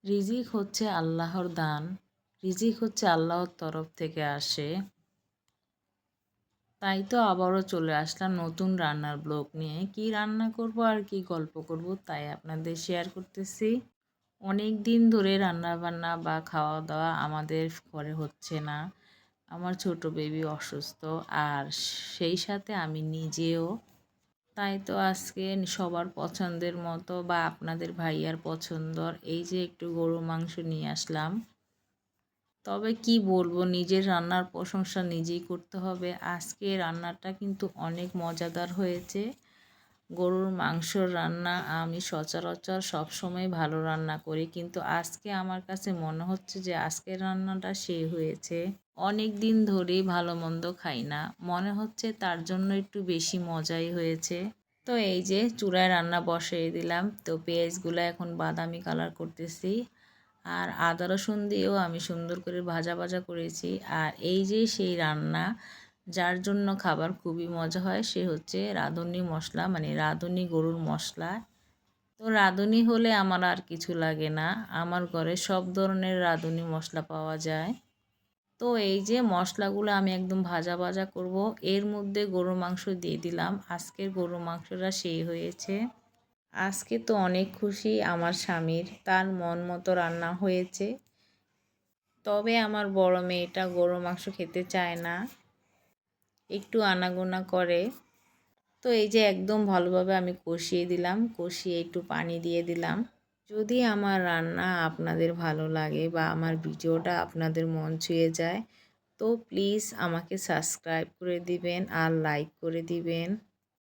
রিজিক হচ্ছে আল্লাহর দান। রিজিক হচ্ছে আল্লাহর তরফ থেকে আসে। তাই তো আবারও চলে আসলাম নতুন রান্নার ব্লগ নিয়ে। কি রান্না করব আর কি গল্প করব তাই আপনাদের শেয়ার করতেছি। অনেক দিন ধরে রান্না বান্না বা খাওয়া দাওয়া আমাদের ঘরে হচ্ছে না। আমার ছোট বেবি অসুস্থ, আর সেই সাথে আমি নিজেও। তাই তো আজকে সবার পছন্দের মতো বা আপনাদের ভাইয়ার পছন্দর এই যে একটু গরু মাংস নিয়ে আসলাম। তবে কি বলবো, নিজের রান্নার প্রশংসা নিজেই করতে হবে। আজকে রান্নাটা কিন্তু অনেক মজাদার হয়েছে। গরুর মাংসর রান্না আমি সচরাচর সবসময় ভালো রান্না করি, কিন্তু আজকে আমার কাছে মনে হচ্ছে যে আজকের রান্নাটা সেই হয়েছে। অনেক দিন ধরেই ভালো মন্দ খাই না, মনে হচ্ছে তার জন্য একটু বেশি মজাই হয়েছে। তো এই যে চুলায় রান্না বসিয়ে দিলাম। তো পেঁয়াজগুলো এখন বাদামি কালার করতেছি, আর আদা রসুন দিয়েও আমি সুন্দর করে ভাজা ভাজা করেছি। আর এই যে সেই রান্না যার জন্য খাবার খুবই মজা হয়, সে হচ্ছে রাঁধুনি মশলা, মানে রাঁধুনি গরুর মশলা। তো রাঁধুনি হলে আমার আর কিছু লাগে না, আমার ঘরে সব ধরনের রাঁধুনি মশলা পাওয়া যায়। তো এই যে মশলাগুলো আমি একদম ভাজা ভাজা করব। এর মধ্যে গরুর মাংস দিয়ে দিলাম। আজকের গরুর মাংসটা সেই হয়েছে। আজকে তো অনেক খুশি আমার স্বামীর, তার মন মতো রান্না হয়েছে। তবে আমার বড় মেয়েটা গরুর মাংস খেতে চায় না, একটু আনাগোনা করে। তো এই যে একদম ভালোভাবে আমি কষিয়ে দিলাম, কষিয়ে একটু পানি দিয়ে দিলাম। যদি আমার রান্না আপনাদের ভালো লাগে বা আমার ভিডিওটা আপনাদের মন ছুঁয়ে যায়, তো প্লিজ আমাকে সাবস্ক্রাইব করে দিবেন আর লাইক করে দিবেন।